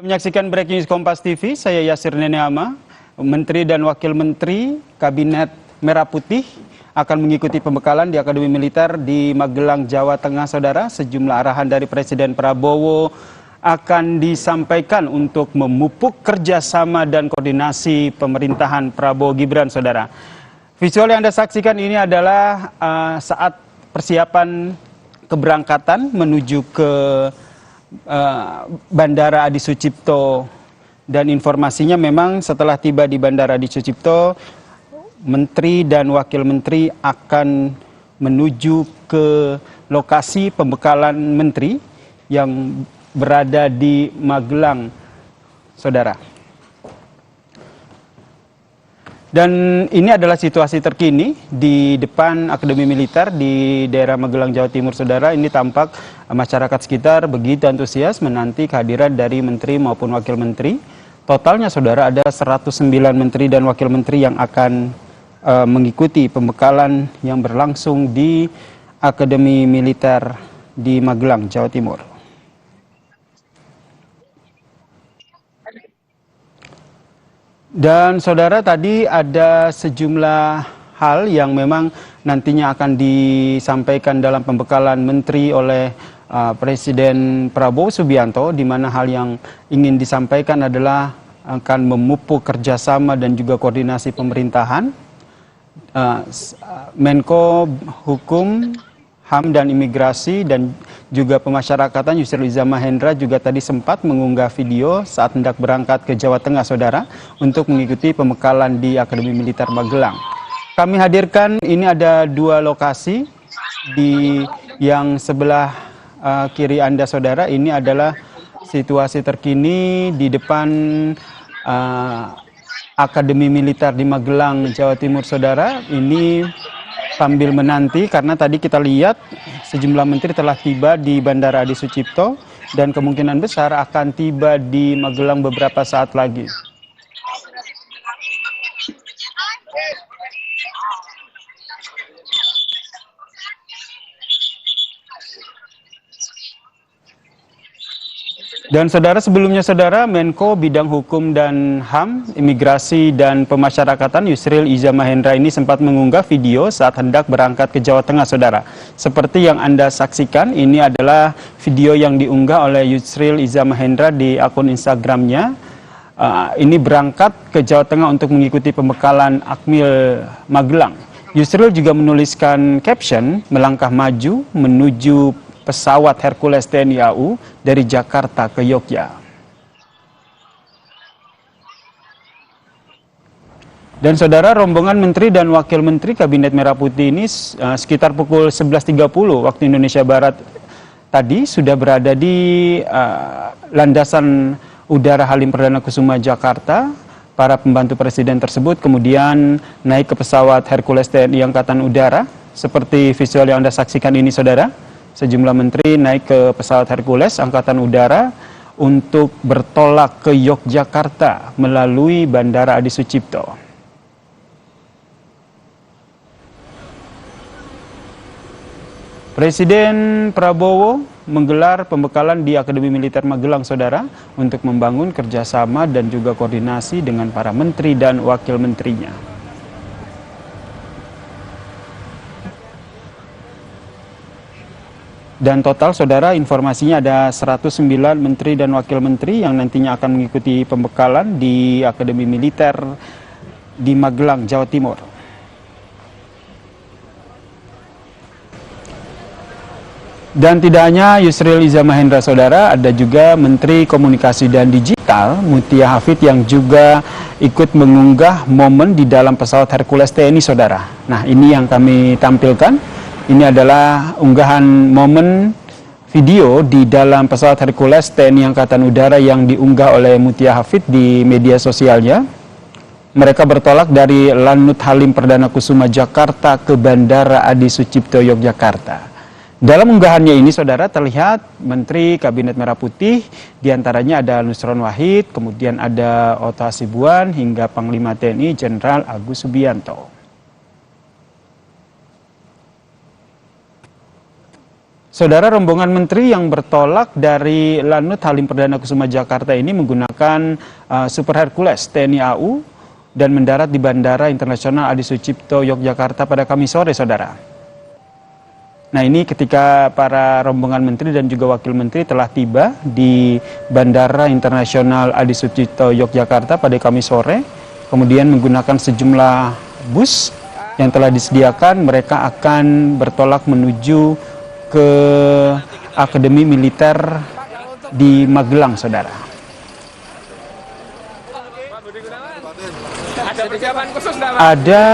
Menyaksikan Breaking News Kompas TV, saya Yasir Nenehama. Menteri dan Wakil Menteri Kabinet Merah Putih akan mengikuti pembekalan di Akademi Militer di Magelang, Jawa Tengah, saudara. Sejumlah arahan dari Presiden Prabowo akan disampaikan untuk memupuk kerjasama dan koordinasi pemerintahan Prabowo Gibran, saudara. Visual yang Anda saksikan ini adalah saat persiapan keberangkatan menuju ke Bandara Adi Sucipto, dan informasinya memang setelah tiba di Bandara Adi Sucipto, Menteri dan Wakil Menteri akan menuju ke lokasi pembekalan Menteri yang berada di Magelang, saudara. Dan ini adalah situasi terkini di depan Akademi Militer di daerah Magelang, Jawa Timur, saudara. Ini tampak masyarakat sekitar begitu antusias menanti kehadiran dari menteri maupun wakil menteri. Totalnya, saudara, ada 109 menteri dan wakil menteri yang akan mengikuti pembekalan yang berlangsung di Akademi Militer di Magelang, Jawa Timur. Dan saudara, tadi ada sejumlah hal yang memang nantinya akan disampaikan dalam pembekalan menteri oleh Presiden Prabowo Subianto, di mana hal yang ingin disampaikan adalah akan memupuk kerjasama dan juga koordinasi pemerintahan. Menko Hukum, HAM dan Imigrasi dan juga Pemasyarakatan Yusril Iza Mahendra juga tadi sempat mengunggah video saat hendak berangkat ke Jawa Tengah, saudara, untuk mengikuti pembekalan di Akademi Militer Magelang. Kami hadirkan, ini ada dua lokasi di yang sebelah kiri Anda, saudara. Ini adalah situasi terkini di depan Akademi Militer di Magelang, Jawa Timur, saudara. Ini sambil menanti karena tadi kita lihat sejumlah menteri telah tiba di Bandara Adi Sucipto dan kemungkinan besar akan tiba di Magelang beberapa saat lagi. Dan saudara, sebelumnya saudara, Menko Bidang Hukum dan HAM, Imigrasi dan Pemasyarakatan Yusril Iza Mahendra ini sempat mengunggah video saat hendak berangkat ke Jawa Tengah, saudara. Seperti yang Anda saksikan, ini adalah video yang diunggah oleh Yusril Iza Mahendra di akun Instagramnya. Ini berangkat ke Jawa Tengah untuk mengikuti pembekalan Akmil Magelang. Yusril juga menuliskan caption, melangkah maju menuju pesawat Hercules TNI AU dari Jakarta ke Yogyakarta. Dan saudara, rombongan menteri dan wakil menteri Kabinet Merah Putih ini sekitar pukul 11.30 waktu Indonesia Barat tadi sudah berada di landasan udara Halim Perdana Kusuma, Jakarta. Para pembantu presiden tersebut kemudian naik ke pesawat Hercules TNI Angkatan Udara. Seperti visual yang Anda saksikan ini, saudara. Sejumlah menteri naik ke pesawat Hercules Angkatan Udara untuk bertolak ke Yogyakarta melalui Bandara Adi Sucipto. Presiden Prabowo menggelar pembekalan di Akademi Militer Magelang, saudara, untuk membangun kerjasama dan juga koordinasi dengan para menteri dan wakil menterinya. Dan total, saudara, informasinya ada 109 menteri dan wakil menteri yang nantinya akan mengikuti pembekalan di Akademi Militer di Magelang, Jawa Timur. Dan tidak hanya Yusril Iza Mahendra, saudara, ada juga Menteri Komunikasi dan Digital Mutia Hafid yang juga ikut mengunggah momen di dalam pesawat Hercules TNI, saudara. Nah, ini yang kami tampilkan. Ini adalah unggahan momen video di dalam pesawat Hercules TNI Angkatan Udara yang diunggah oleh Mutia Hafid di media sosialnya. Mereka bertolak dari Lanut Halim Perdana Kusuma, Jakarta ke Bandara Adi Sucipto, Yogyakarta. Dalam unggahannya ini, saudara, terlihat Menteri Kabinet Merah Putih, diantaranya ada Nusron Wahid, kemudian ada Otto Hasibuan, hingga Panglima TNI Jenderal Agus Subianto. Saudara, rombongan menteri yang bertolak dari Lanut Halim Perdana Kusuma Jakarta ini menggunakan Super Hercules TNI AU dan mendarat di Bandara Internasional Adi Sucipto Yogyakarta pada Kamis sore, saudara. Nah, ini ketika para rombongan menteri dan juga wakil menteri telah tiba di Bandara Internasional Adi Sucipto Yogyakarta pada Kamis sore, kemudian menggunakan sejumlah bus yang telah disediakan, mereka akan bertolak menuju ke Akademi Militer di Magelang, saudara. Ada persiapan khusus nggak, Pak? Ada.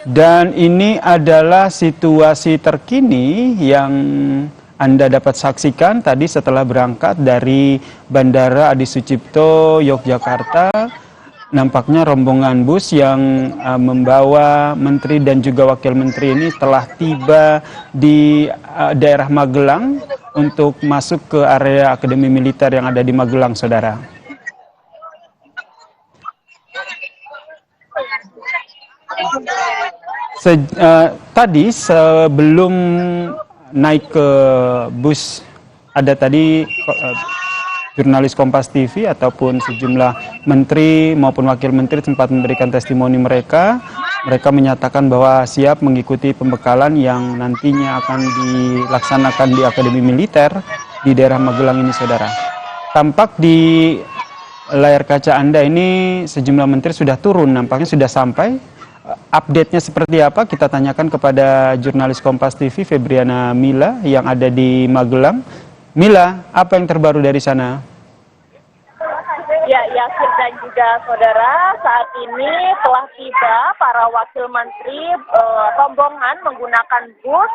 Dan ini adalah situasi terkini yang Anda dapat saksikan tadi setelah berangkat dari Bandara Adi Sucipto Yogyakarta. Nampaknya rombongan bus yang membawa menteri dan juga wakil menteri ini telah tiba di daerah Magelang untuk masuk ke area Akademi Militer yang ada di Magelang, saudara. Tadi sebelum naik ke bus, ada tadi jurnalis Kompas TV ataupun sejumlah menteri maupun wakil menteri sempat memberikan testimoni mereka. Mereka menyatakan bahwa siap mengikuti pembekalan yang nantinya akan dilaksanakan di Akademi Militer di daerah Magelang ini, saudara. Tampak di layar kaca Anda ini sejumlah menteri sudah turun, nampaknya sudah sampai. Update-nya seperti apa? Kita tanyakan kepada jurnalis Kompas TV Febriana Mila yang ada di Magelang. Mila, apa yang terbaru dari sana? Ya, Yasir dan juga saudara, saat ini telah tiba para wakil menteri rombongan menggunakan bus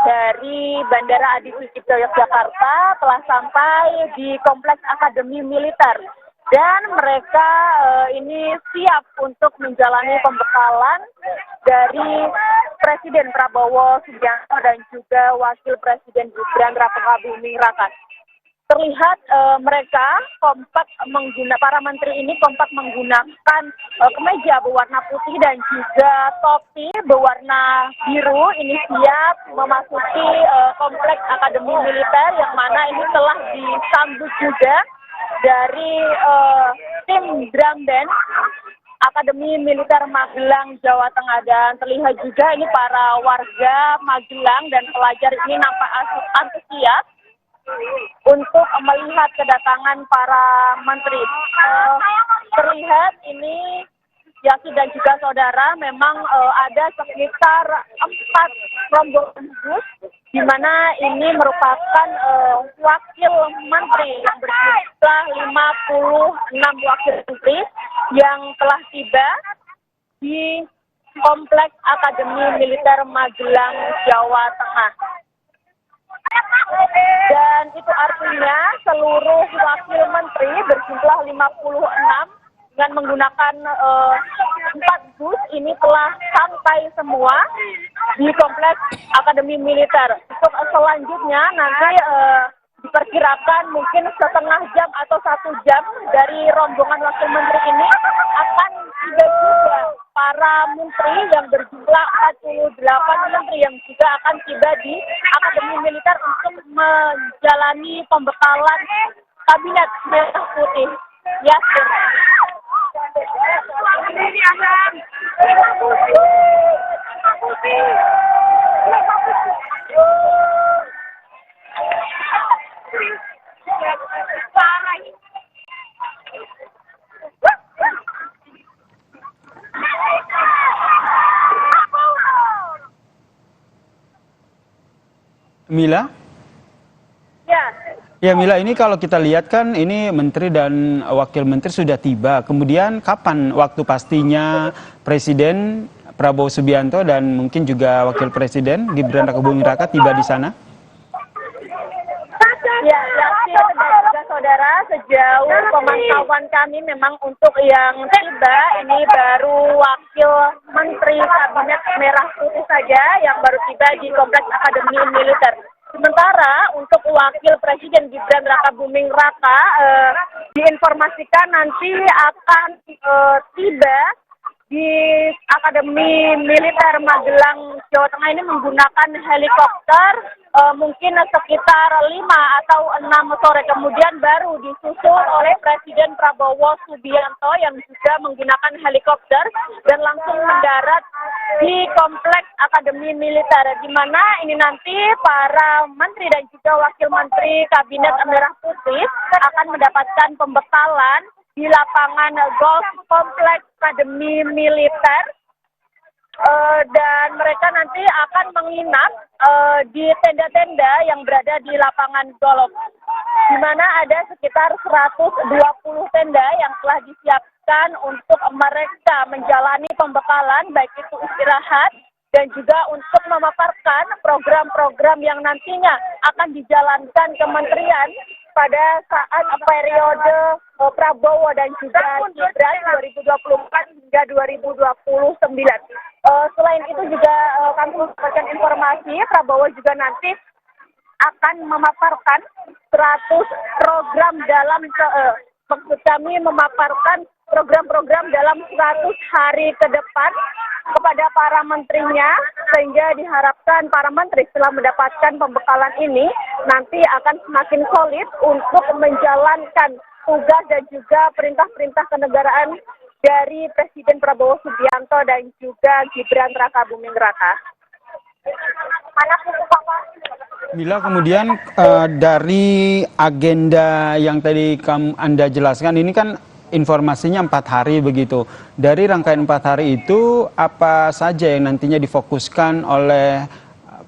dari Bandara Adi Sucipto Yogyakarta telah sampai di Kompleks Akademi Militer. Dan mereka ini siap untuk menjalani pembekalan dari Presiden Prabowo Subianto dan juga Wakil Presiden Gibran Rakabuming Raka. Terlihat mereka kompak para menteri ini kompak menggunakan kemeja berwarna putih dan juga topi berwarna biru. Ini siap memasuki Kompleks Akademi Militer yang mana ini telah disambut juga dari tim drum band Akademi Militer Magelang, Jawa Tengah. Dan terlihat juga ini para warga Magelang dan pelajar ini nampak antusias untuk melihat kedatangan para menteri. Terlihat ini Yasi dan juga saudara, memang ada sekitar 4 rombongan bus, di mana ini merupakan wakil menteri yang berjumlah 56 wakil menteri yang telah tiba di Kompleks Akademi Militer Magelang, Jawa Tengah. Dan itu artinya seluruh wakil menteri berjumlah 56 dengan menggunakan 4 bus ini telah sampai semua di Kompleks Akademi Militer. Untuk selanjutnya nanti diperkirakan mungkin setengah jam atau 1 jam dari rombongan wakil menteri ini akan tiba juga para menteri yang berjumlah 48 menteri yang juga akan tiba di Akademi Militer untuk menjalani pembekalan Kabinet Merah Putih. Ya, Mila? Ya Mila, ini kalau kita lihat kan ini menteri dan wakil menteri sudah tiba. Kemudian kapan waktu pastinya Presiden Prabowo Subianto dan mungkin juga Wakil Presiden Gibran Rakabuming Raka tiba di sana? Ya, Yasir dan juga saudara, sejauh pemantauan kami memang untuk yang tiba ini baru Wakil Menteri Kabinet Merah Putih saja yang baru tiba di Kompleks Akademi Militer. Sementara untuk Wakil Presiden Gibran Rakabuming Raka diinformasikan nanti akan tiba di Akademi Militer Magelang, Jawa Tengah ini menggunakan helikopter mungkin sekitar 5 atau 6 sore, kemudian baru disusul oleh Presiden Prabowo Subianto yang juga menggunakan helikopter dan langsung mendarat di kompleks Akademi Militer, di mana ini nanti para menteri dan juga wakil menteri Kabinet Merah Putih akan mendapatkan pembekalan di lapangan golf kompleks Akademi Militer, dan mereka nanti akan menginap di tenda-tenda yang berada di lapangan golf, di mana ada sekitar 120 tenda yang telah disiapkan untuk mereka menjalani pembekalan, baik itu istirahat dan juga untuk memaparkan program-program yang nantinya akan dijalankan kementerian pada saat periode Prabowo dan juga Gibran 2024 hingga 2029. Selain itu juga kami mendapatkan informasi Prabowo juga nanti akan memaparkan 100 program dalam maksud kami memaparkan program-program dalam 100 hari ke depan kepada para menterinya, sehingga diharapkan para menteri setelah mendapatkan pembekalan ini nanti akan semakin solid untuk menjalankan tugas dan juga perintah-perintah kenegaraan dari Presiden Prabowo Subianto dan juga Gibran Rakabuming Raka. Mila, kemudian dari agenda yang tadi Anda jelaskan, ini kan informasinya 4 hari begitu. Dari rangkaian 4 hari itu, apa saja yang nantinya difokuskan oleh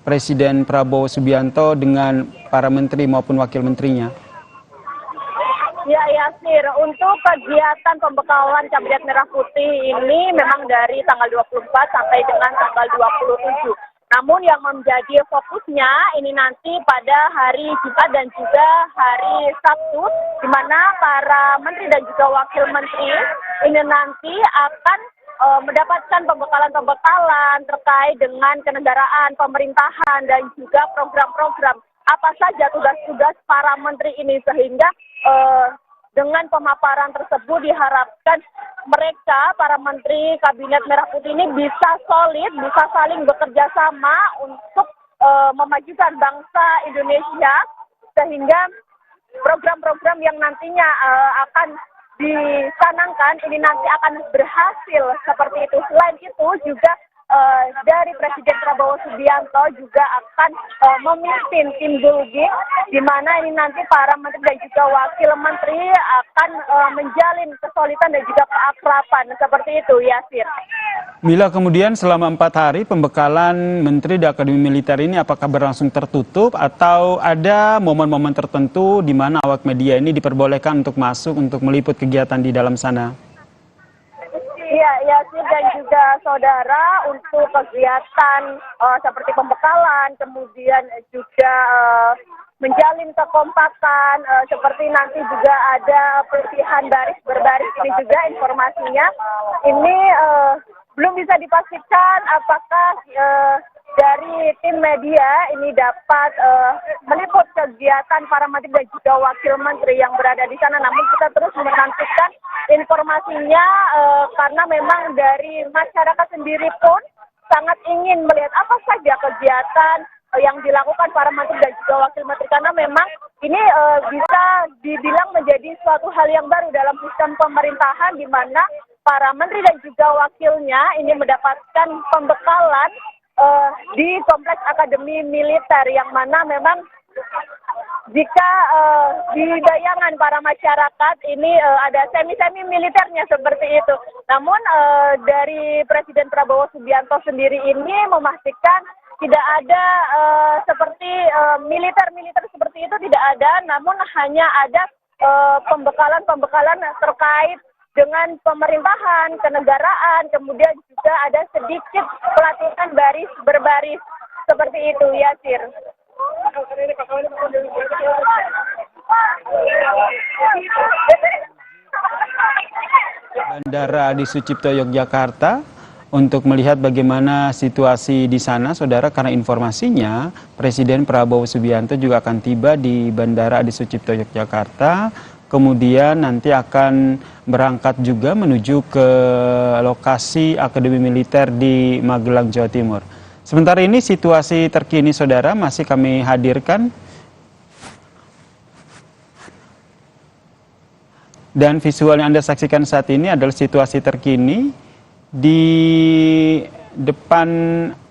Presiden Prabowo Subianto dengan para menteri maupun wakil menterinya? Ya, Yasir, untuk kegiatan pembekalan Kabinet Merah Putih ini memang dari tanggal 24 sampai dengan tanggal 27. Namun yang menjadi fokusnya ini nanti pada hari Jumat dan juga hari Sabtu, di mana para menteri dan juga wakil menteri ini nanti akan mendapatkan pembekalan-pembekalan terkait dengan kenegaraan, pemerintahan, dan juga program-program apa saja tugas-tugas para menteri ini, sehingga dengan pemaparan tersebut diharapkan mereka, para menteri Kabinet Merah Putih ini bisa solid, bisa saling bekerja sama untuk memajukan bangsa Indonesia, sehingga program-program yang nantinya akan dicanangkan ini nanti akan berhasil seperti itu. Selain itu juga dari Presiden Prabowo Subianto juga akan memimpin tim building, di mana ini nanti para menteri dan juga wakil menteri akan menjalin kesolidan dan juga keakraban seperti itu, Yasir. Mila, kemudian selama 4 hari pembekalan menteri di Akademi Militer ini apakah berlangsung tertutup atau ada momen-momen tertentu di mana awak media ini diperbolehkan untuk masuk untuk meliput kegiatan di dalam sana? Iya, Yasir dan juga saudara, untuk kegiatan seperti pembekalan, kemudian juga menjalin kekompakan, seperti nanti juga ada pelatihan baris berbaris, ini juga informasinya. Ini belum bisa dipastikan apakah dari tim media ini dapat meliput kegiatan para menteri dan juga wakil menteri yang berada di sana. Namun kita terus menantikan informasinya karena memang dari masyarakat sendiri pun sangat ingin melihat apa saja kegiatan yang dilakukan para menteri dan juga wakil menteri, karena memang ini bisa dibilang menjadi suatu hal yang baru dalam sistem pemerintahan, di mana para menteri dan juga wakilnya ini mendapatkan pembekalan di kompleks Akademi Militer, yang mana memang jika di bayangan para masyarakat ini ada semi-semi militernya seperti itu. Namun dari Presiden Prabowo Subianto sendiri ini memastikan tidak ada seperti militer-militer seperti itu, tidak ada, namun hanya ada pembekalan-pembekalan terkait dengan pemerintahan, kenegaraan, kemudian juga ada sedikit pelatihan baris berbaris seperti itu, Yasir. Bandara Adi Sucipto Yogyakarta untuk melihat bagaimana situasi di sana, saudara, karena informasinya Presiden Prabowo Subianto juga akan tiba di Bandara Adi Sucipto Yogyakarta kemudian nanti akan berangkat juga menuju ke lokasi Akademi Militer di Magelang, Jawa Timur. Sementara ini situasi terkini saudara masih kami hadirkan. Dan visual yang Anda saksikan saat ini adalah situasi terkini di depan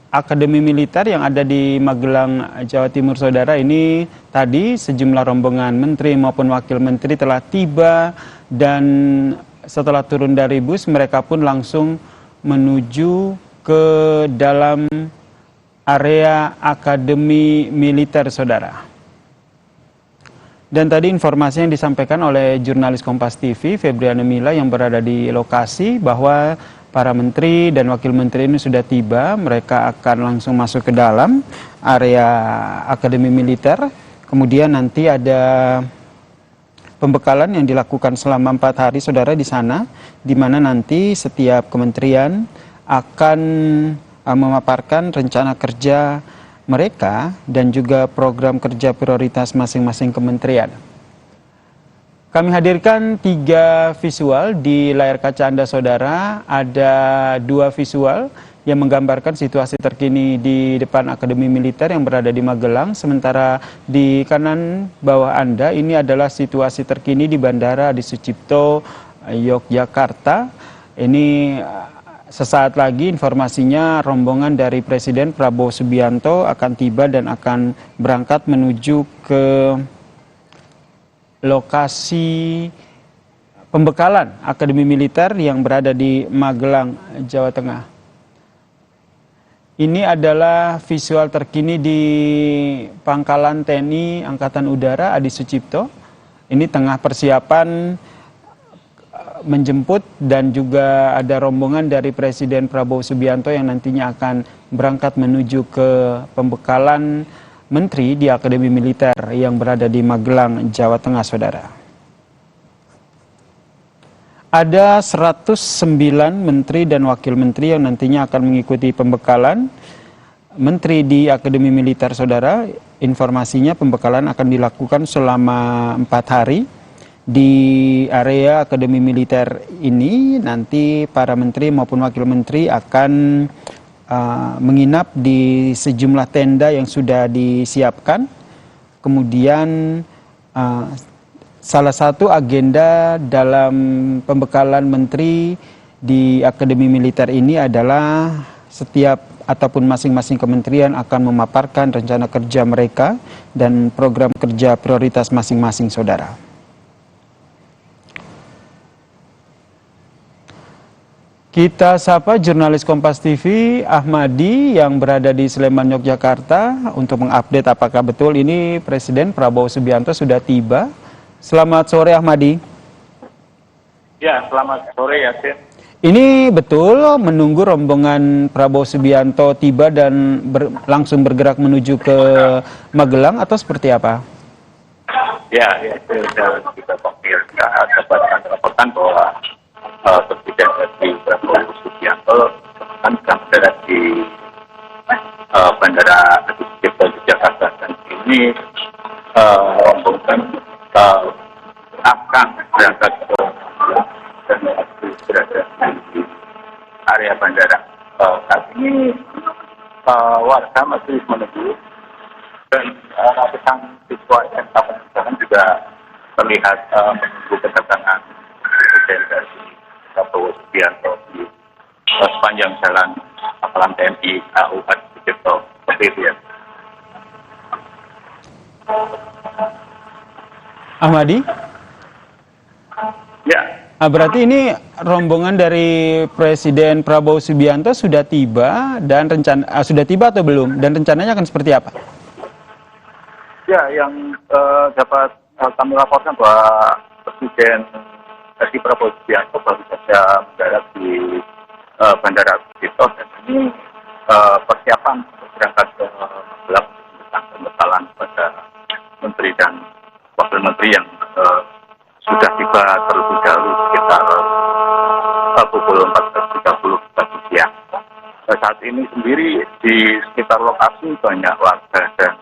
Akademi Militer yang ada di Magelang, Jawa Timur, saudara. Ini tadi sejumlah rombongan menteri maupun wakil menteri telah tiba dan setelah turun dari bus mereka pun langsung menuju ke dalam area Akademi Militer, saudara. Dan tadi informasi yang disampaikan oleh jurnalis Kompas TV, Febriana Mila yang berada di lokasi, bahwa para menteri dan wakil menteri ini sudah tiba. Mereka akan langsung masuk ke dalam area Akademi Militer. Kemudian nanti ada pembekalan yang dilakukan selama 4 hari, saudara, di sana, di mana nanti setiap kementerian akan memaparkan rencana kerja mereka dan juga program kerja prioritas masing-masing kementerian. Kami hadirkan 3 visual di layar kaca Anda, saudara. Ada 2 visual yang menggambarkan situasi terkini di depan Akademi Militer yang berada di Magelang. Sementara di kanan bawah Anda ini adalah situasi terkini di Bandara Adi Sucipto, Yogyakarta. Ini sesaat lagi informasinya rombongan dari Presiden Prabowo Subianto akan tiba dan akan berangkat menuju ke lokasi pembekalan Akademi Militer yang berada di Magelang, Jawa Tengah. Ini adalah visual terkini di Pangkalan TNI Angkatan Udara Adi Sucipto. Ini tengah persiapan menjemput dan juga ada rombongan dari Presiden Prabowo Subianto yang nantinya akan berangkat menuju ke pembekalan menteri di Akademi Militer yang berada di Magelang, Jawa Tengah, saudara. Ada 109 menteri dan wakil menteri yang nantinya akan mengikuti pembekalan menteri di Akademi Militer, saudara. Informasinya pembekalan akan dilakukan selama 4 hari. Di area Akademi Militer ini nanti para menteri maupun wakil menteri akan menginap di sejumlah tenda yang sudah disiapkan. Kemudian salah satu agenda dalam pembekalan menteri di Akademi Militer ini adalah setiap ataupun masing-masing kementerian akan memaparkan rencana kerja mereka dan program kerja prioritas masing-masing, saudara. Kita sapa jurnalis Kompas TV Ahmadi yang berada di Sleman, Yogyakarta untuk mengupdate apakah betul ini Presiden Prabowo Subianto sudah tiba. Selamat sore, Ahmadi. Ya, selamat sore, Yasin. Ini betul menunggu rombongan Prabowo Subianto tiba dan langsung bergerak menuju ke Magelang atau seperti apa? Ya, sudah kita dapatkan laporan bahwa Presiden Prabowo Subianto kan sedang berada di Bandara Adi Sucipto Jakarta, dan ini rombongan akan berangkat ke dan berada di area bandara. Saat ini warga masih menunggu dan ratusan siswa SMK juga terlihat menunggu kedatangan Presiden dari Prabowo Subianto di sepanjang jalan Pangkalan TNI AU Adi Sucipto. Seperti itu, ya. Ahmadi? Ya. Berarti ini rombongan dari Presiden Prabowo Subianto sudah tiba dan sudah tiba atau belum? Dan rencananya akan seperti apa? Ya, yang dapat kami laporkan bahwa Presiden dari Prabowo Subianto baru saja mendarat di Bandara Sucipto, dan ini persiapan untuk berangkat ke Magelang tentang pembekalan pada menteri dan wakil menteri yang sudah tiba terlebih dahulu sekitar pukul 14.30 tadi siang. Saat ini sendiri di sekitar lokasi banyak warga dan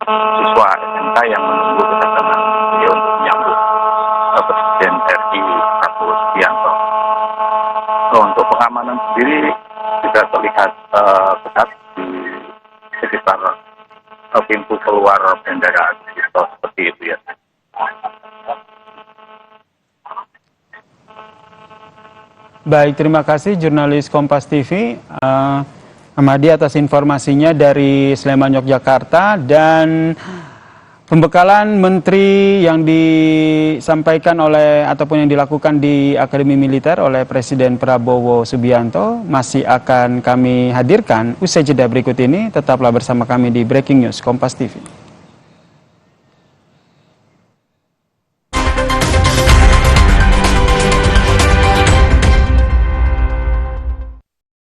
siswa SMK yang menunggu kedatangan beliau untuk menyambut sendiri juga terlihat ketat di sekitar pintu keluar bandara Sucipto seperti itu ya. Baik, terima kasih jurnalis Kompas TV Ahmadi atas informasinya dari Sleman, Yogyakarta. Dan pembekalan menteri yang disampaikan oleh ataupun yang dilakukan di Akademi Militer oleh Presiden Prabowo Subianto masih akan kami hadirkan usai jeda berikut ini. Tetaplah bersama kami di Breaking News Kompas TV.